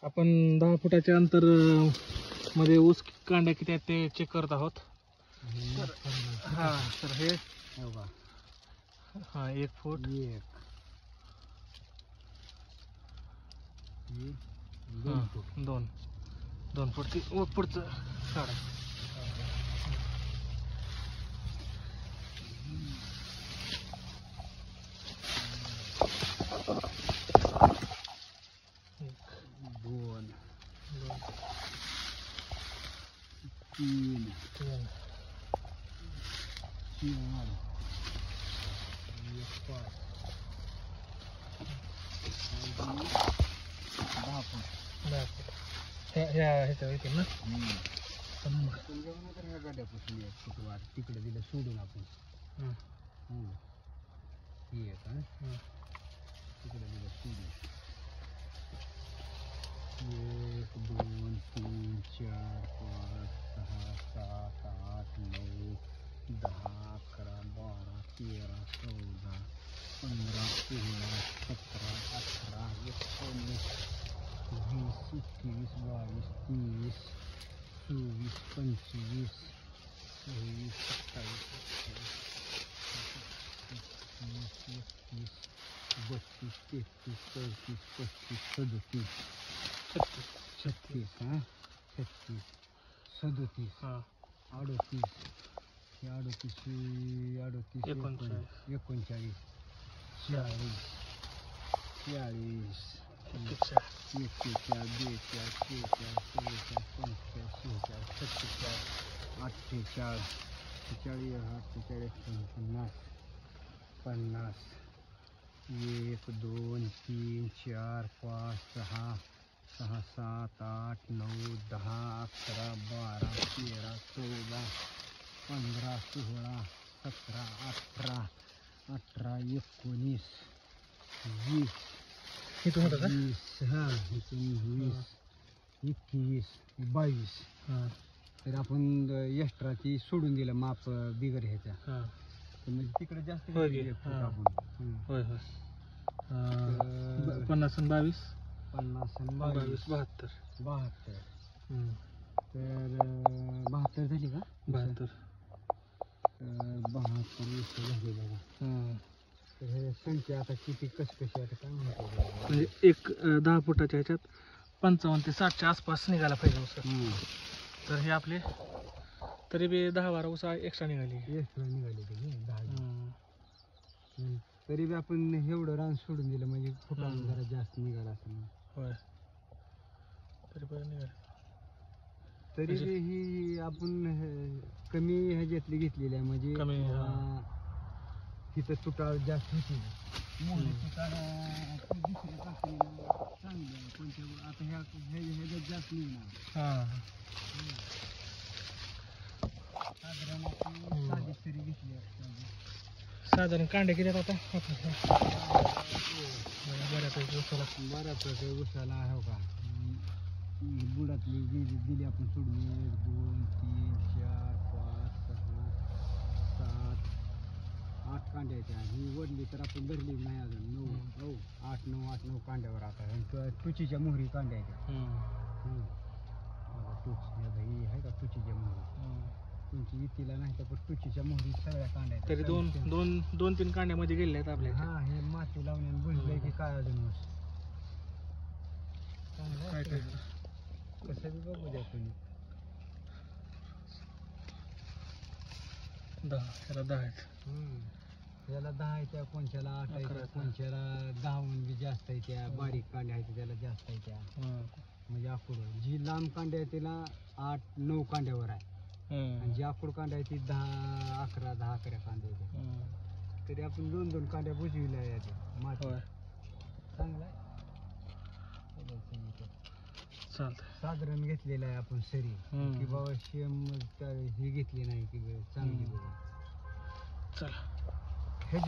आपण 10 फुटाच्या अंतर मध्ये ऊस कांड्या किती आहेत ते चेक करत आहोत. हा तर हे हा 1 फूट 2 फूट ते पुढचं काढा. दोन 3 4 ह्याच्या येतील ना. ह्या गाड्यापासून तिकडे दिलं सोडून आपण तिकडे दिलं सोडून 1 2 3 4 5 6 7 8 9 10 11 12 13 14 15 16 17 18 19 20 21 22 23 24 25 26 27 32 33 34 35 36 37 38 39 40 1 2 3 4 5 6 7 8 9 10 11 12 13 14 15 16 17 18 19 20 21 22 तर आपण एक्स्ट्राची सोडून दिलं माप बिगर ह्याच्या म्हणजे तिकडे जास्त होय होय 50 आणि 22 72 तर 72 झाली का 72 झाली बघा. तर हे संख्या आता किती कशी आता काय म्हणतो म्हणजे एक 10 फुटाच्या ह्याच्यात 55 ते 60च्या आसपास निघायला पाहिजे ऊस. तर हे आपले तरी बी 10-12 ऊस एक्स्ट्रा निघाली तरी बी आपण एवढं रान सोडून दिलं म्हणजे फुटानं जरा जास्त निघाला असेल. होय तरी बरं निघाल. तरी बी ही आपण कमी ह्याच्यातली घेतलेली आहे म्हणजे कमी तिथं तुटाळ जास्त होती. दुसऱ्या चांगली कोणत्या आता ह्याच्यात जास्त निघणार. साधारण कांड्या किती आता बऱ्यापैकी उसाला हो का बुडातली दिली आपण सोडून 1 2 3 4 5 6 7 8 कांड्याच्या ही वडली तर आपण धरली नाही अजून 8 9 कांड्यावर आता तुचीच्या मोहरी कांड्याच्या ही आहे का तुचीच्या मोहरी तुमची इतीला नाही तर पण तुचीच्या मोहरी सगळ्या कांड्या तरी 2-3 कांड्यामध्ये गेले आहेत आपल्या. हे माती लावण्याने बुजलंय की काय अजून काय कसं बी बघू द्या तुम्ही. 10 आहेत याला 10 आहे त्या कोणच्याला 8 आहे कोणच्याला 10 बी जास्त आहे त्या बारीक कांड्या आहेत त्याला जास्त आहे त्या म्हणजे आकुड जी लांब कांड्या आहे त्याला 8-9 कांड्यावर आहे आणि जी आकुड कांड्या आहे ती 10-11 कांड्या आहे. तरी आपण 2-2 कांड्या बुजविल्या आहे माती चांगला आहे. साधारण घेतलेलं आहे आपण सरी की बाबा शेम ही घेतली नाही की चांगली बघा. चला हे